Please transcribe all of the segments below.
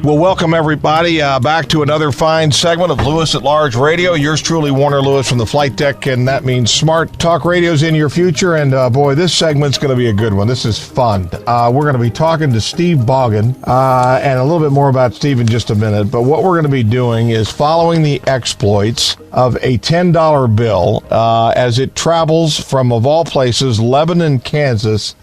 Well, welcome everybody back to another fine segment of Lewis at Large Radio. Yours truly, Warner Lewis from the flight deck, and that means smart talk radio's in your future. And boy, this segment's going to be a good one. This is fun. We're going to be talking to Steve Boggan, and a little bit more about Steve in just a minute. But what we're going to be doing is following the exploits of a $10 bill as it travels from, of all places, Lebanon, Kansas,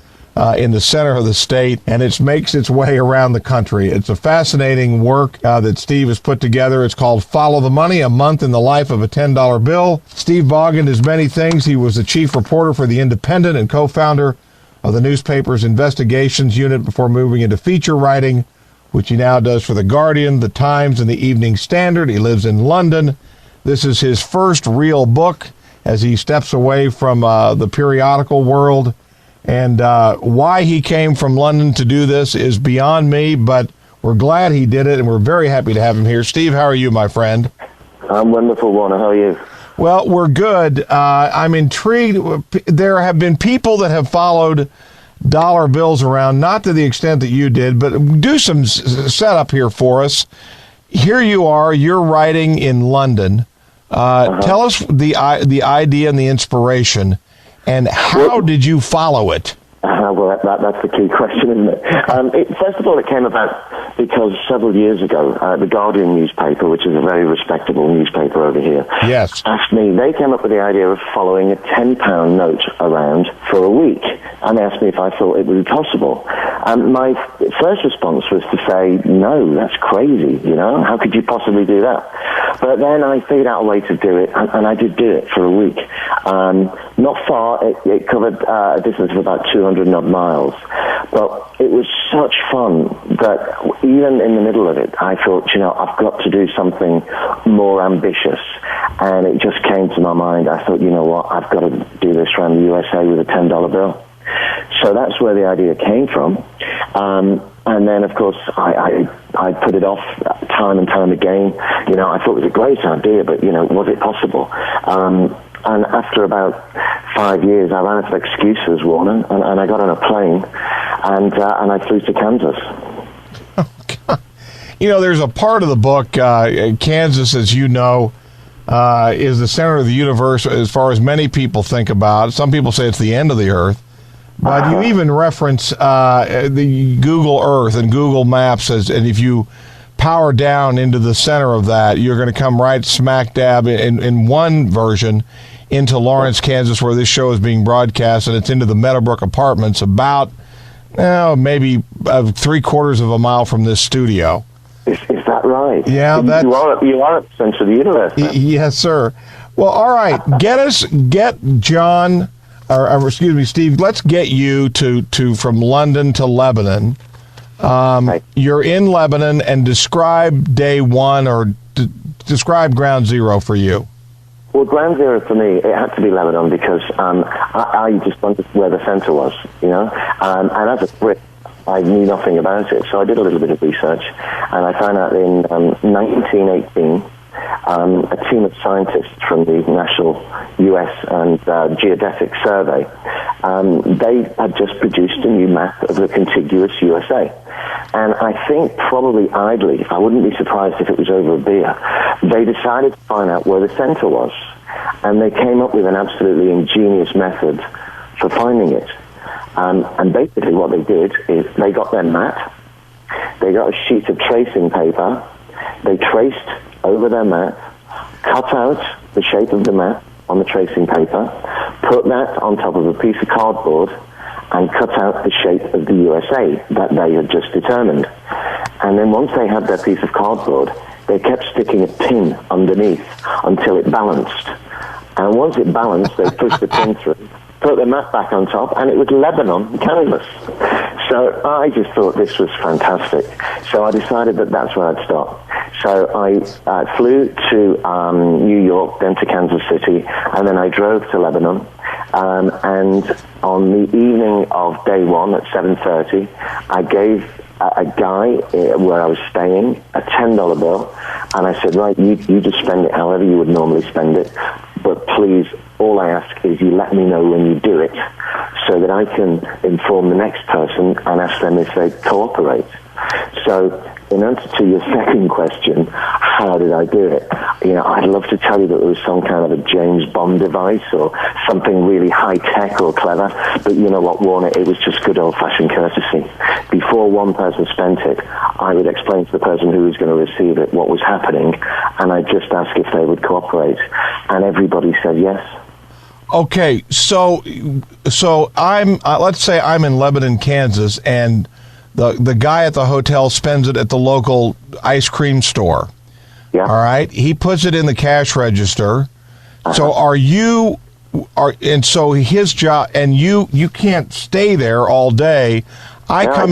in the center of the state, and it makes its way around the country. It's a fascinating work that Steve has put together. It's called Follow the Money, a month in the life of a $10 bill. Steve Boggan is many things. He was the chief reporter for The Independent and co-founder of the newspaper's investigations unit before moving into feature writing, which he now does for The Guardian, The Times, and The Evening Standard. He lives in London. This is his first real book as he steps away from the periodical world. And why he came from London to do this is beyond me, but we're glad he did it, and we're very happy to have him here. Steve, how are you, my friend? I'm wonderful, Warner. How are you? Well, we're good. I'm intrigued. There have been people that have followed dollar bills around, not to the extent that you did, but do some setup here for us. Here you are. You're writing in London. Tell us the idea and the inspiration. And how did you follow it? Well, that's the key question, isn't it? First of all, it came about because several years ago, the Guardian newspaper, which is a very respectable newspaper over here, yes, asked me, they came up with the idea of following a £10 note around for a week, and they asked me if I thought it would be possible. My first response was to say, no, that's crazy, how could you possibly do that? But then I figured out a way to do it, and I did do it for a week. Not far, it covered a distance of about 200 odd miles. But it was such fun that even in the middle of it, I thought, I've got to do something more ambitious. And it just came to my mind. I thought, I've got to do this around the USA with a $10 bill. So that's where the idea came from. And then, of course, I put it off time and time again. I thought it was a great idea, but, was it possible? And after about 5 years, I ran out of excuses, Warner, and I got on a plane, and I flew to Kansas. Oh, God. There's a part of the book, Kansas, as you know, is the center of the universe as far as many people think about it. Some people say it's the end of the earth. But you even reference the Google Earth and Google Maps, and if you power down into the center of that, you're going to come right smack dab in one version into Lawrence, Kansas, where this show is being broadcast, and it's into the Meadowbrook Apartments, about maybe 3/4 of a mile from this studio. Is that right? Yeah, you are at the center of the universe. Yes, sir. Well, all right. Steve. Let's get you to from London to Lebanon. Right. You're in Lebanon, and describe day one or describe ground zero for you. Well, ground zero for me, it had to be Lebanon because I just wondered where the center was, and as a Brit, I knew nothing about it, so I did a little bit of research, and I found out in 1918, a team of scientists from the National U.S. and Geodetic Survey, they had just produced a new map of the contiguous USA. And I think probably idly, I wouldn't be surprised if it was over a beer, they decided to find out where the center was. And they came up with an absolutely ingenious method for finding it. And basically what they did is they got their map, they got a sheet of tracing paper, they traced over their map, cut out the shape of the map on the tracing paper, put that on top of a piece of cardboard, and cut out the shape of the USA that they had just determined. And then once they had their piece of cardboard, they kept sticking a pin underneath until it balanced. And once it balanced, they pushed the pin through, put the map back on top, and it was Lebanon, Kansas. So I just thought this was fantastic. So I decided that that's where I'd start. So I flew to New York, then to Kansas City, and then I drove to Lebanon. And on the evening of day one at 7:30, I gave a guy where I was staying a $10 bill, and I said, right, you just spend it however you would normally spend it, but please, all I ask is you let me know when you do it so that I can inform the next person and ask them if they cooperate. So in answer to your second question, how did I do it? I'd love to tell you that it was some kind of a James Bond device or something really high-tech or clever, but you know what, Warner, it was just good old-fashioned courtesy. Before one person spent it, I would explain to the person who was going to receive it what was happening, and I'd just ask if they would cooperate, and everybody said yes. Okay, so I'm let's say I'm in Lebanon, Kansas, and the guy at the hotel spends it at the local ice cream store. Yeah. All right. He puts it in the cash register. So and so his job, and you can't stay there all day. I come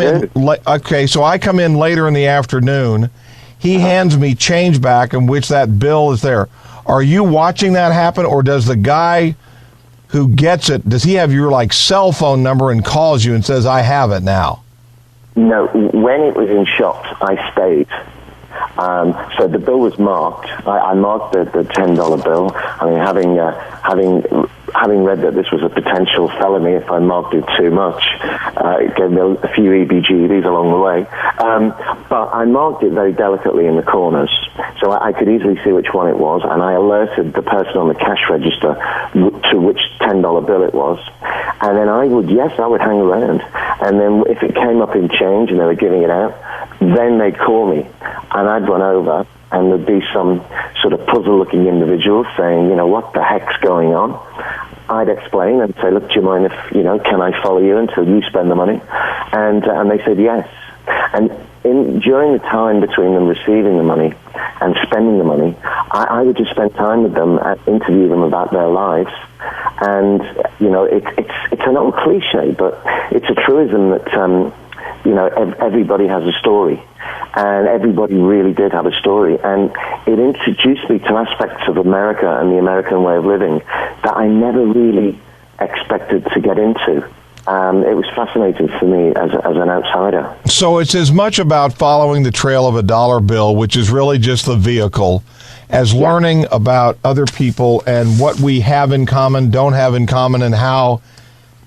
in later in the afternoon. He hands me change back in which that bill is there. Are you watching that happen, or does the guy who gets it, does he have your cell phone number and calls you and says, I have it now? No, when it was in shops, I stayed. So the bill was marked. I marked the $10 bill. I mean, having read that this was a potential felony if I marked it too much, it gave me a few EBGBs along the way. But I marked it very delicately in the corners, so I could easily see which one it was, and I alerted the person on the cash register to which $10 bill it was. And then I would hang around. And then if it came up in change and they were giving it out, then they'd call me, and I'd run over, and there'd be some sort of puzzle-looking individual saying, what the heck's going on? I'd explain and say, look, do you mind if, can I follow you until you spend the money? And they said yes. And during the time between them receiving the money and spending the money, I would just spend time with them and interview them about their lives. And, it's an old cliche, but it's a truism that, everybody has a story. And everybody really did have a story. And it introduced me to aspects of America and the American way of living that I never really expected to get into. It was fascinating for me as an outsider. So it's as much about following the trail of a dollar bill, which is really just the vehicle, as learning about other people and what we have in common, don't have in common, and how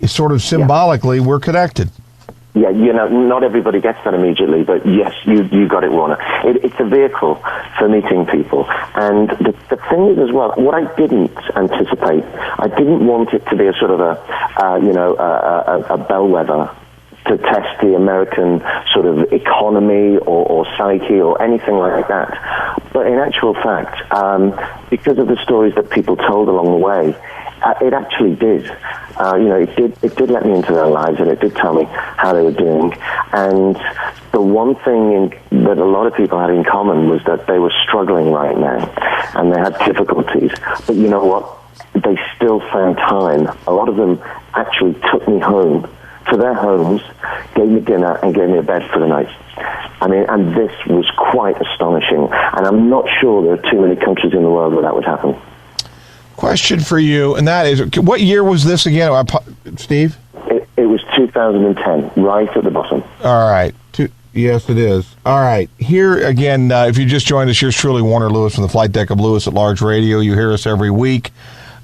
sort of symbolically we're connected. Yeah, not everybody gets that immediately, but yes, you got it, Warner. It's a vehicle for meeting people. And the thing is as well, what I didn't anticipate, I didn't want it to be a sort of a bellwether to test the American sort of economy or psyche or anything like that. But in actual fact, because of the stories that people told along the way, it actually did. It did let me into their lives, and it did tell me how they were doing. And the one thing that a lot of people had in common was that they were struggling right now, and they had difficulties. But you know what? They still found time. A lot of them actually took me home to their homes, gave me dinner, and gave me a bed for the night. I mean, and this was quite astonishing. And I'm not sure there are too many countries in the world where that would happen. Question for you, and that is, what year was this again, Steve? It was 2010, right at the bottom. All right. Yes, it is. All right. Here again, if you just joined us, here's truly Warner Lewis from the flight deck of Lewis at Large Radio. You hear us every week.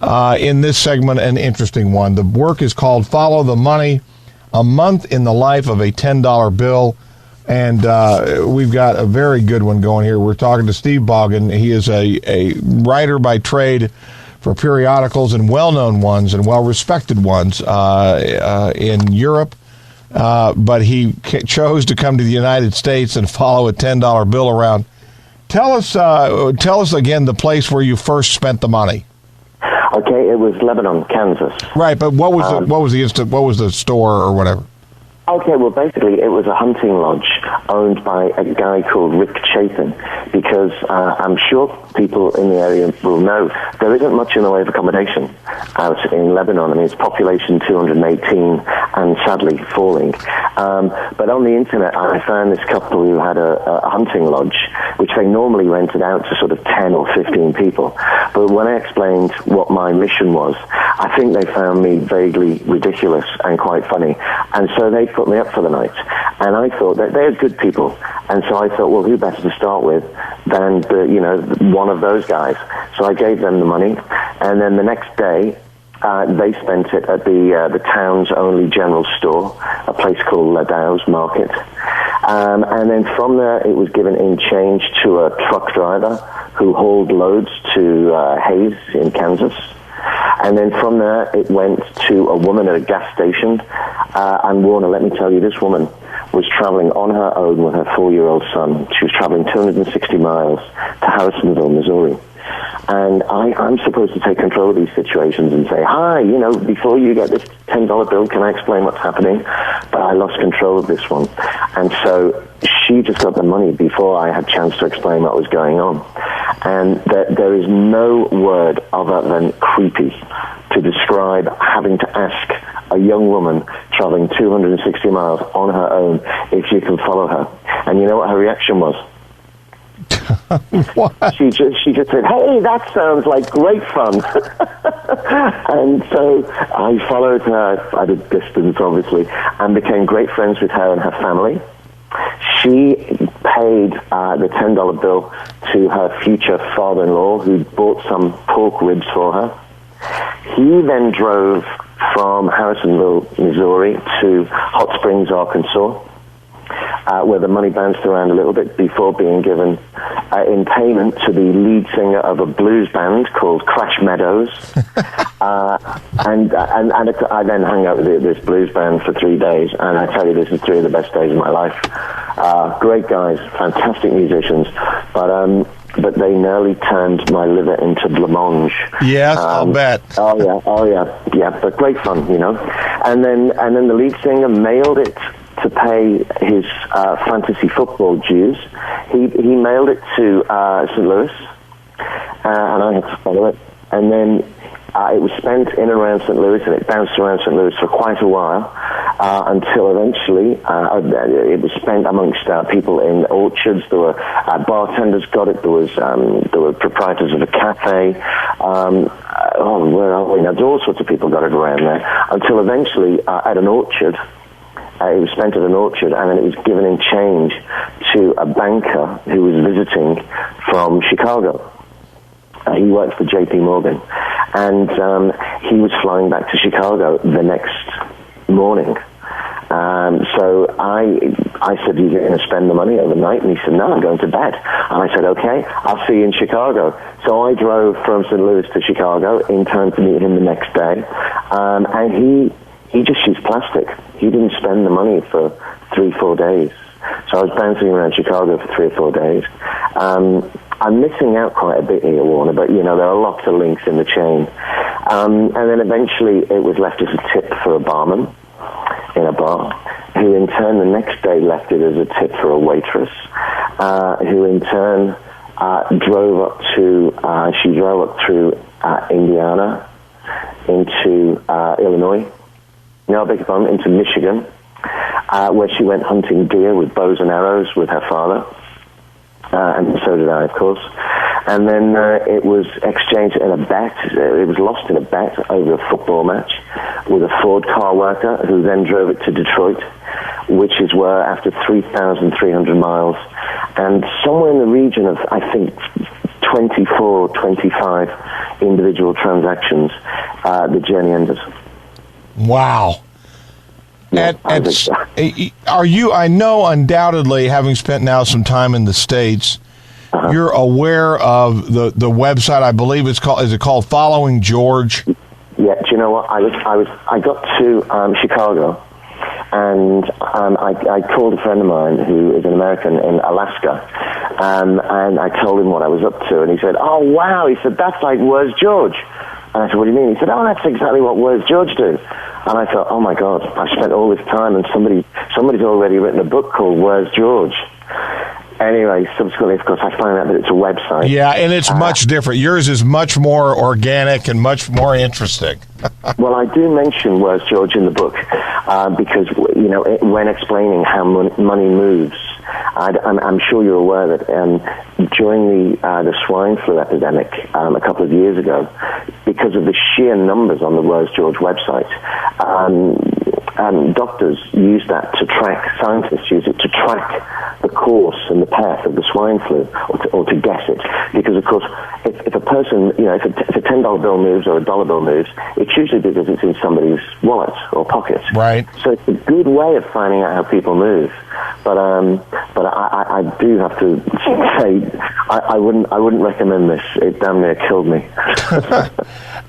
In this segment, an interesting one. The work is called Follow the Money, a month in the life of a $10 bill. And we've got a very good one going here. We're talking to Steve Boggan. He is a writer by trade for periodicals, and well-known ones and well-respected ones in Europe. But he chose to come to the United States and follow a $10 bill around. Tell us again the place where you first spent the money. Okay, it was Lebanon, Kansas. Right, but what was the store or whatever? Okay, well, basically, it was a hunting lodge owned by a guy called Rick Chapin, because I'm sure people in the area will know there isn't much in the way of accommodation out in Lebanon. I mean, it's population 218 and sadly falling. But on the internet, I found this couple who had a hunting lodge, which they normally rented out to sort of 10 or 15 people. But when I explained what my mission was, I think they found me vaguely ridiculous and quite funny. And so they put me up for the night. And I thought that they're good people. And so I thought, well, who better to start with than one of those guys? So I gave them the money. And then the next day, they spent it at the town's only general store, a place called Ladau's Market. And then from there, it was given in change to a truck driver who hauled loads to Hayes in Kansas. And then from there, it went to a woman at a gas station. And Warner, let me tell you, this woman was traveling on her own with her 4-year-old son. She was traveling 260 miles to Harrisonville, Missouri. And I'm supposed to take control of these situations and say, hi, before you get this $10 bill, can I explain what's happening? But I lost control of this one. And so she just got the money before I had a chance to explain what was going on. And there is no word other than creepy to describe having to ask a young woman traveling 260 miles on her own if you can follow her. And you know what her reaction was? What? She just said, hey, that sounds like great fun. And so I followed her at a distance, obviously, and became great friends with her and her family. She paid the $10 bill to her future father-in-law, who bought some pork ribs for her. He then drove from Harrisonville, Missouri, to Hot Springs, Arkansas, where the money bounced around a little bit before being given in payment to the lead singer of a blues band called Crash Meadows. And I then hung out with this blues band for 3 days, and I tell you, this is 3 of the best days of my life. Great guys, fantastic musicians, but they nearly turned my liver into blancmange. Yes, I'll bet. Oh yeah, but great fun, And then the lead singer mailed it to pay his fantasy football dues. He mailed it to St. Louis, and I had to follow it. And then it was spent in and around St. Louis, and it bounced around St. Louis for quite a while, until eventually it was spent amongst people in orchards. There were bartenders got it. There were proprietors of a cafe. Where are we now? All sorts of people got it around there, until eventually at an orchard. It was spent at an orchard, and then it was given in change to a banker who was visiting from Chicago. He worked for J.P. Morgan, and he was flying back to Chicago the next morning. So I said, "You're going to spend the money overnight?" And he said, "No, I'm going to bed." And I said, "Okay, I'll see you in Chicago." So I drove from St. Louis to Chicago in time to meet him the next day, and he just used plastic. He didn't spend the money for 3-4 days. So I was bouncing around Chicago for 3 or 4 days. I'm missing out quite a bit here, Warner, but, there are lots of links in the chain. And then eventually it was left as a tip for a barman in a bar, who in turn the next day left it as a tip for a waitress, who in turn drove up through Indiana into Illinois. No, I beg your pardon, into Michigan, where she went hunting deer with bows and arrows with her father, and so did I, of course. And then it was exchanged in a bet. It was lost in a bet over a football match with a Ford car worker, who then drove it to Detroit, which is where, after 3,300 miles, and somewhere in the region of, I think, 24, 25 individual transactions, the journey ended. Wow. Yeah, Are you, I know undoubtedly, having spent now some time in the States, you're aware of the website, I believe is it called Following George? Yeah, do you know what? I got to Chicago, and I called a friend of mine who is an American in Alaska, and I told him what I was up to, and he said, "Oh, wow," he said, "that's like Where's George?" And I said, "What do you mean?" He said, "Oh, that's exactly what Where's George do." And I thought, oh my God, I spent all this time, and somebody's already written a book called Where's George? Anyway, subsequently, of course, I found out that it's a website. Yeah, and it's much different. Yours is much more organic and much more interesting. Well, I do mention Where's George in the book because, when explaining how money moves, I'm sure you're aware that during the swine flu epidemic a couple of years ago, because of the sheer numbers on the Where's George website, doctors use that to track, scientists use it to track the course and the path of the swine flu, or to guess it. Because, of course, if a person, if a $10 bill moves or a dollar bill moves, it's usually because it's in somebody's wallet or pocket. Right. So it's a good way of finding out how people move. But I do have to say, I wouldn't recommend this. It damn near killed me.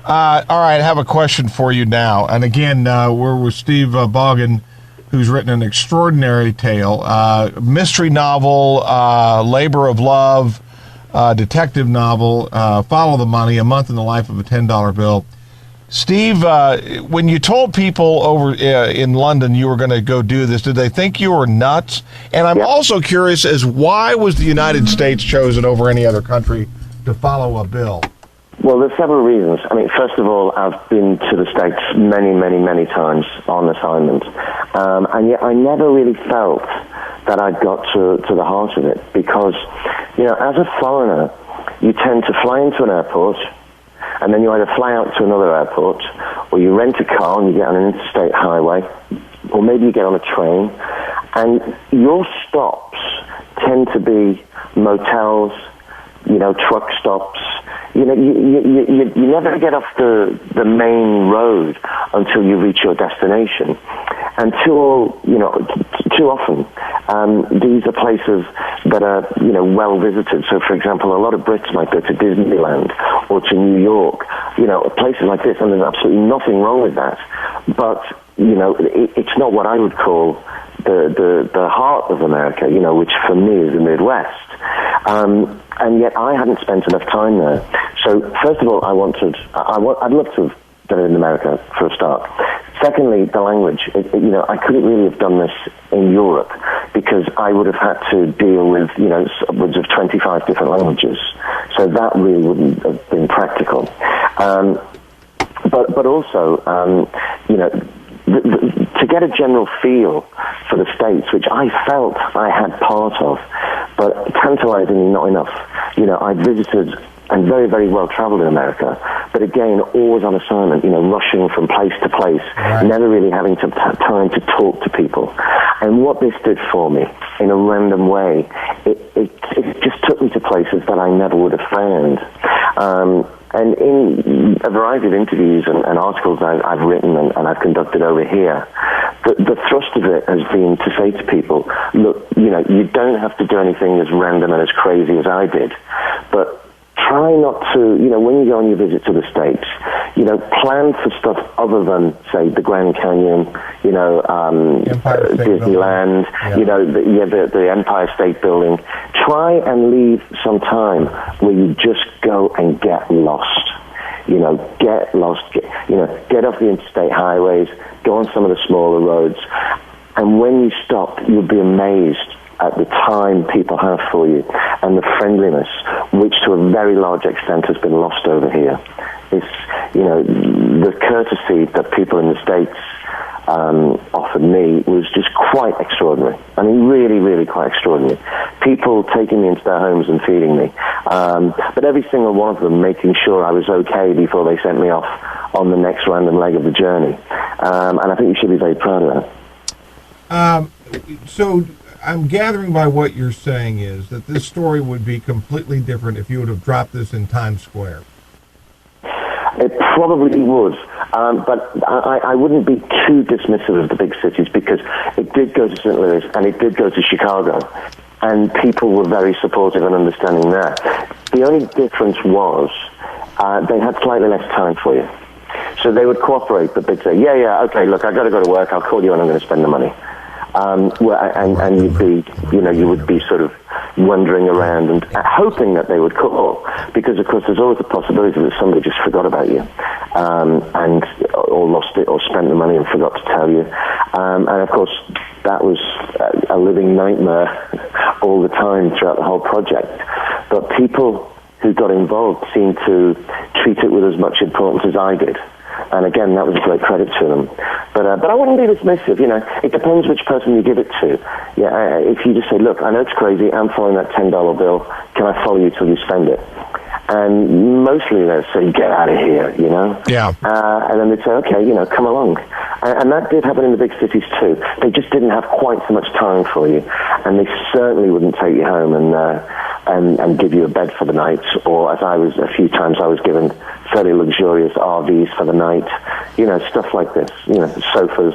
All right, I have a question for you now. And again, we're with Steve Boggan, who's written an extraordinary tale, mystery novel, labor of love, detective novel, Follow the Money, A Month in the Life of a $10 Bill. Steve, when you told people over in London you were going to go do this, did they think you were nuts? And I'm also curious as why was the United States chosen over any other country to follow a bill? Well, there's several reasons. I mean, first of all, I've been to the States many, many, many times on assignment. And yet I never really felt that I'd got to the heart of it because, as a foreigner, you tend to fly into an airport and then you either fly out to another airport or you rent a car and you get on an interstate highway or maybe you get on a train and your stops tend to be motels, truck stops. You never get off the main road until you reach your destination. And too often, these are places that are, well visited. So, for example, a lot of Brits might go to Disneyland or to New York, places like this, and there's absolutely nothing wrong with that. But, it's not what I would call the heart of America, which for me is the Midwest. And yet I hadn't spent enough time there. So, first of all, I'd love to have done it in America for a start. Secondly, the language. I couldn't really have done this in Europe because I would have had to deal with, upwards of 25 different languages. So that really wouldn't have been practical. But also, to get a general feel for the States, which I felt I had part of, but tantalizingly not enough. I'd visited and very, very well traveled in America, but again, always on assignment, rushing from place to place, right. Never really having time to talk to people. And what this did for me, in a random way, it just took me to places that I never would have found. And in a variety of interviews and articles I've written and I've conducted over here, the thrust of it has been to say to people, look, you don't have to do anything as random and as crazy as I did, but try not to, when you go on your visit to the States, plan for stuff other than, say, the Grand Canyon, Disneyland, the Empire State Building. Try and leave some time where you just go and get lost. Get lost, get off the interstate highways, go on some of the smaller roads. And when you stop, you'll be amazed at the time people have for you and the friendliness, which to a very large extent has been lost over here. It's, the courtesy that people in the States offered me was just quite extraordinary. I mean, really, really quite extraordinary. People taking me into their homes and feeding me. But every single one of them making sure I was okay before they sent me off on the next random leg of the journey. And I think you should be very proud of that. So I'm gathering by what you're saying is that this story would be completely different if you would have dropped this in Times Square. It probably would, but I wouldn't be too dismissive of the big cities because it did go to St. Louis and it did go to Chicago, and people were very supportive and understanding there. The only difference was they had slightly less time for you. So they would cooperate, but they'd say, yeah, okay, look, I've got to go to work, I'll call you and I'm going to spend the money. And you'd be, you would be sort of wandering around and hoping that they would call, because of course there's always the possibility that somebody just forgot about you, and or lost it or spent the money and forgot to tell you, and of course that was a living nightmare all the time throughout the whole project. But people who got involved seemed to treat it with as much importance as I did. And again, that was a great credit to them. But I wouldn't be dismissive, It depends which person you give it to. Yeah, if you just say, look, I know it's crazy, I'm following that $10 bill, can I follow you till you spend it? And mostly they'd say, get out of here, you know? Yeah. And then they'd say, okay, you know, come along. And that did happen in the big cities too. They just didn't have quite so much time for you. And they certainly wouldn't take you home and give you a bed for the night. Or as a few times I was given fairly luxurious RVs for the night. You know, stuff like this. You know, sofas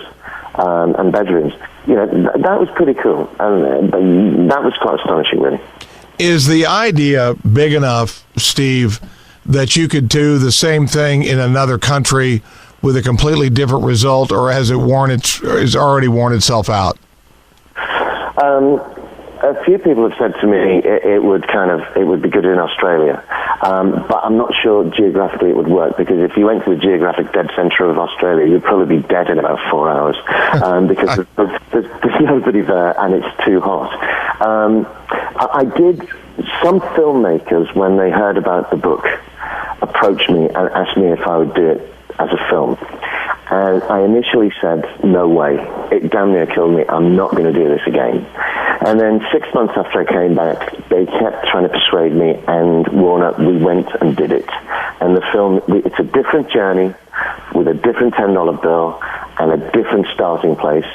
and bedrooms. You know, that was pretty cool. And that was quite astonishing, really. Is the idea big enough, Steve, that you could do the same thing in another country with a completely different result, or has already worn itself out? A few people have said to me it would be good in Australia, but I'm not sure geographically it would work, because if you went to the geographic dead centre of Australia, you'd probably be dead in about 4 hours, because there's nobody there and it's too hot. Some filmmakers, when they heard about the book, approached me and asked me if I would do it as a film. And I initially said, no way. It damn near killed me. I'm not going to do this again. And then 6 months after I came back, they kept trying to persuade me, and Warner, we went and did it. And the film, it's a different journey with a different $10 bill and a different starting place.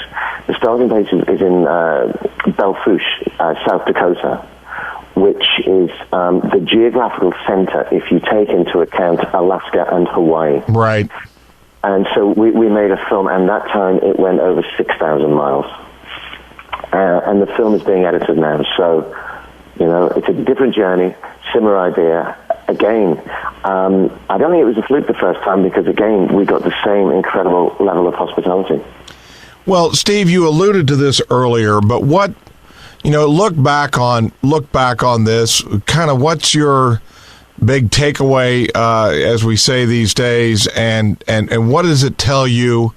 The starting place is in Belfouche, South Dakota, which is the geographical center if you take into account Alaska and Hawaii. Right. And so we made a film, and that time it went over 6,000 miles. And the film is being edited now, so, you know, it's a different journey, similar idea. Again, I don't think it was a fluke the first time, because, again, we got the same incredible level of hospitality. Well, Steve, you alluded to this earlier, but what, you know, look back on this, kind of what's your big takeaway, as we say these days, and what does it tell you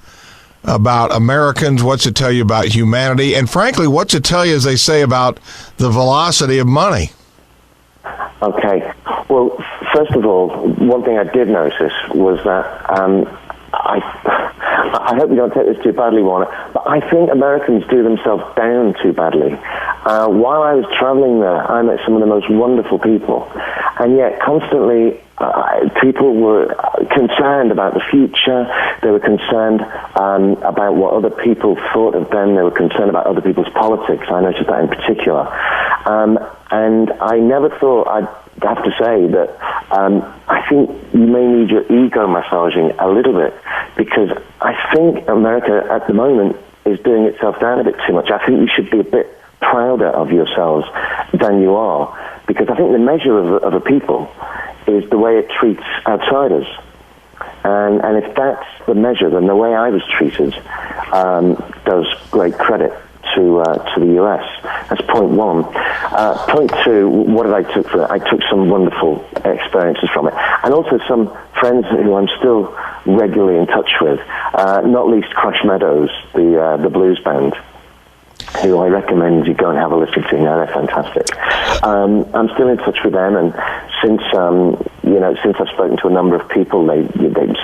about Americans? What's it tell you about humanity? And frankly, what's it tell you, as they say, about the velocity of money? Okay. Well, first of all, one thing I did notice was that I hope you don't take this too badly, Warner, but I think Americans do themselves down too badly. While I was traveling there, I met some of the most wonderful people, and yet constantly people were concerned about the future. They were concerned about what other people thought of them. They were concerned about other people's politics. I noticed that in particular. And I never thought I'd have to say that I think you may need your ego massaging a little bit, because I think America at the moment is doing itself down a bit too much. I think you should be a bit prouder of yourselves than you are, because I think the measure of a people is the way it treats outsiders. And if that's the measure, then the way I was treated does great credit to the U.S. That's point one. Point two, what did I took from it? I took some wonderful experiences from it, and also some friends who I'm still regularly in touch with, not least Crush Meadows, the blues band, who I recommend you go and have a listen to. Now they're fantastic. I'm still in touch with them, and since I've spoken to a number of people,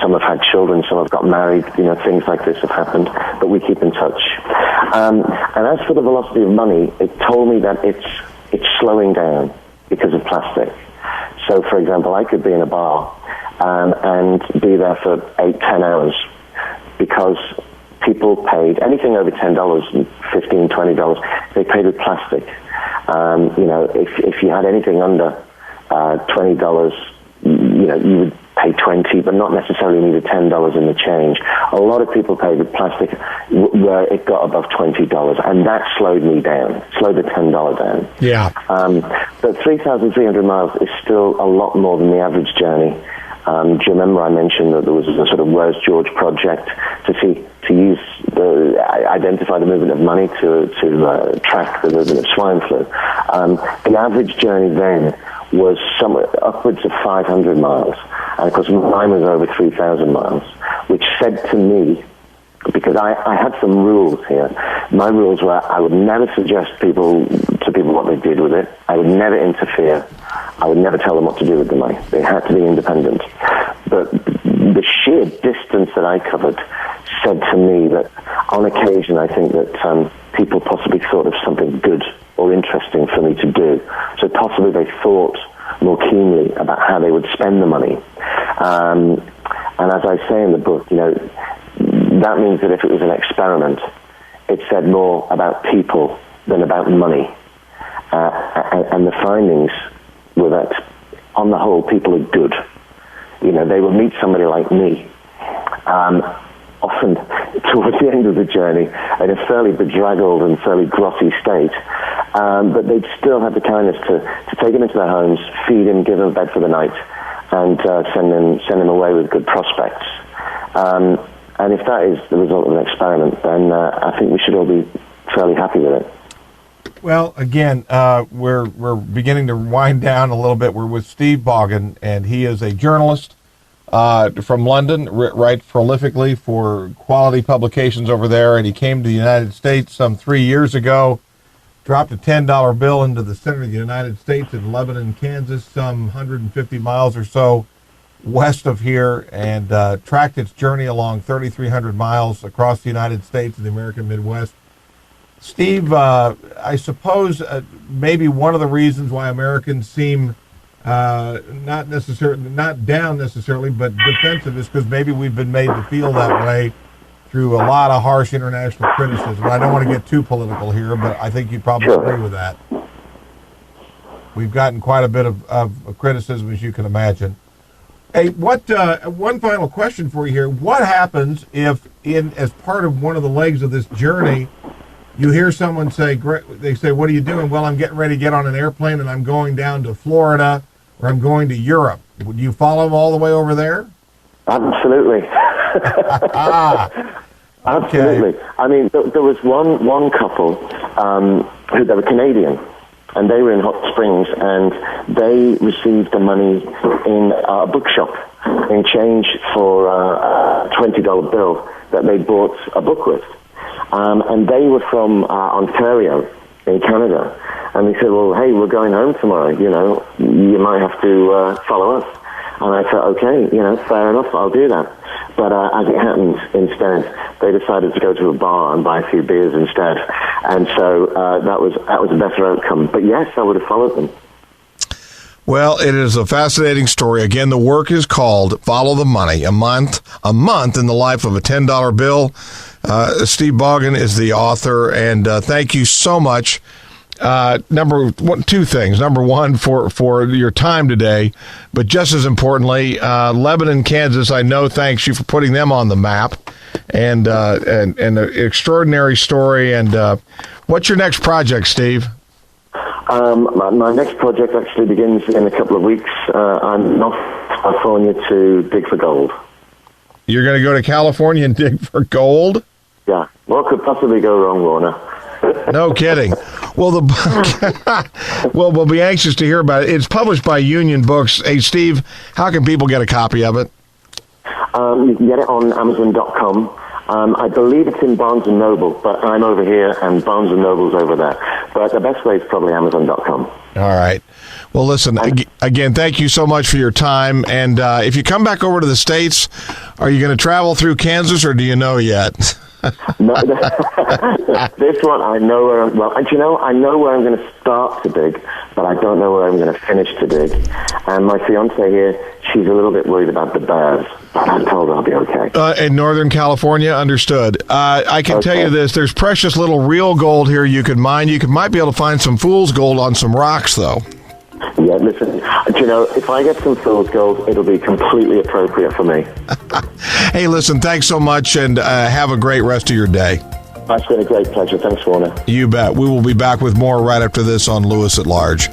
some have had children, some have got married. You know, things like this have happened, but we keep in touch. And as for the velocity of money, it told me that it's slowing down because of plastic. So, for example, I could be in a bar and be there for 8-10 hours because people paid anything over $10, $15, $20, they paid with plastic. If you had anything under $20, you would pay $20, but not necessarily need $10 in the change. A lot of people paid with plastic where it got above $20, and that slowed me down, slowed the $10 down. Yeah. But 3,300 miles is still a lot more than the average journey. Do you remember I mentioned that there was a sort of Where's George project to identify the movement of money to track the movement of swine flu? The average journey then was somewhere upwards of 500 miles. And of course, mine was over 3,000 miles, which said to me, because I had some rules here. My rules were I would never suggest to people what they did with it. I would never interfere. I would never tell them what to do with the money. They had to be independent. But the sheer distance that I covered said to me that on occasion I think that people possibly thought of something good or interesting for me to do. So possibly they thought more keenly about how they would spend the money. And as I say in the book, that means that if it was an experiment, it said more about people than about money. And the findings were that, on the whole, people are good. They will meet somebody like me, often towards the end of the journey, in a fairly bedraggled and fairly grotty state, but they'd still have the kindness to take him into their homes, feed him, give him a bed for the night, and send him away with good prospects. And if that is the result of an experiment, then I think we should all be fairly happy with it. Well, again, we're beginning to wind down a little bit. We're with Steve Boggan, and he is a journalist from London, writes prolifically for quality publications over there, and he came to the United States some 3 years ago, dropped a $10 bill into the center of the United States in Lebanon, Kansas, some 150 miles or so west of here, and tracked its journey along 3,300 miles across the United States and the American Midwest. Steve, I suppose maybe one of the reasons why Americans seem not down necessarily, but defensive is because maybe we've been made to feel that way through a lot of harsh international criticism. I don't want to get too political here, but I think you probably agree with that. We've gotten quite a bit of criticism, as you can imagine. Hey, one final question for you here. What happens if, as part of one of the legs of this journey, you hear someone say, they say, what are you doing? Well, I'm getting ready to get on an airplane and I'm going down to Florida or I'm going to Europe. Would you follow them all the way over there? Absolutely. Absolutely. I mean, there was one couple who they were Canadian, and they were in Hot Springs, and they received the money in a bookshop in change for a $20 bill that they bought a book with. And they were from Ontario in Canada. And they said, well, hey, we're going home tomorrow, you might have to follow us. And I said, okay, fair enough, I'll do that. But as it happened, instead, they decided to go to a bar and buy a few beers instead. And so that was a better outcome. But yes, I would have followed them. Well, it is a fascinating story. Again, the work is called Follow the Money, a month in the life of a $10 bill. Steve Boggan is the author, and thank you so much. Two things. Number one, for your time today, but just as importantly, Lebanon, Kansas, I know thanks you for putting them on the map, and an extraordinary story. And what's your next project, Steve? My next project actually begins in a couple of weeks. I'm off to California to dig for gold. You're going to go to California and dig for gold? Yeah. What could possibly go wrong, Warner? No kidding. Well, we'll be anxious to hear about it. It's published by Union Books. Hey, Steve, how can people get a copy of it? You can get it on Amazon.com. I believe it's in Barnes & Noble, but I'm over here and Barnes & Noble's over there. But the best way is probably Amazon.com. All right. Well, listen, again, thank you so much for your time. And if you come back over to the States, are you going to travel through Kansas, or do you know yet? No, this one I know where I know where I'm going to start to dig, but I don't know where I'm going to finish to dig. And my fiance here, she's a little bit worried about the bears, but I told her I'll be okay. In Northern California, understood. I can tell you this: there's precious little real gold here you could mine. You might be able to find some fool's gold on some rocks, though. Yeah, listen, if I get some fool's gold, it'll be completely appropriate for me. Hey, listen, thanks so much, and have a great rest of your day. That's been a great pleasure. Thanks, Warner. You bet. We will be back with more right after this on Lewis at Large.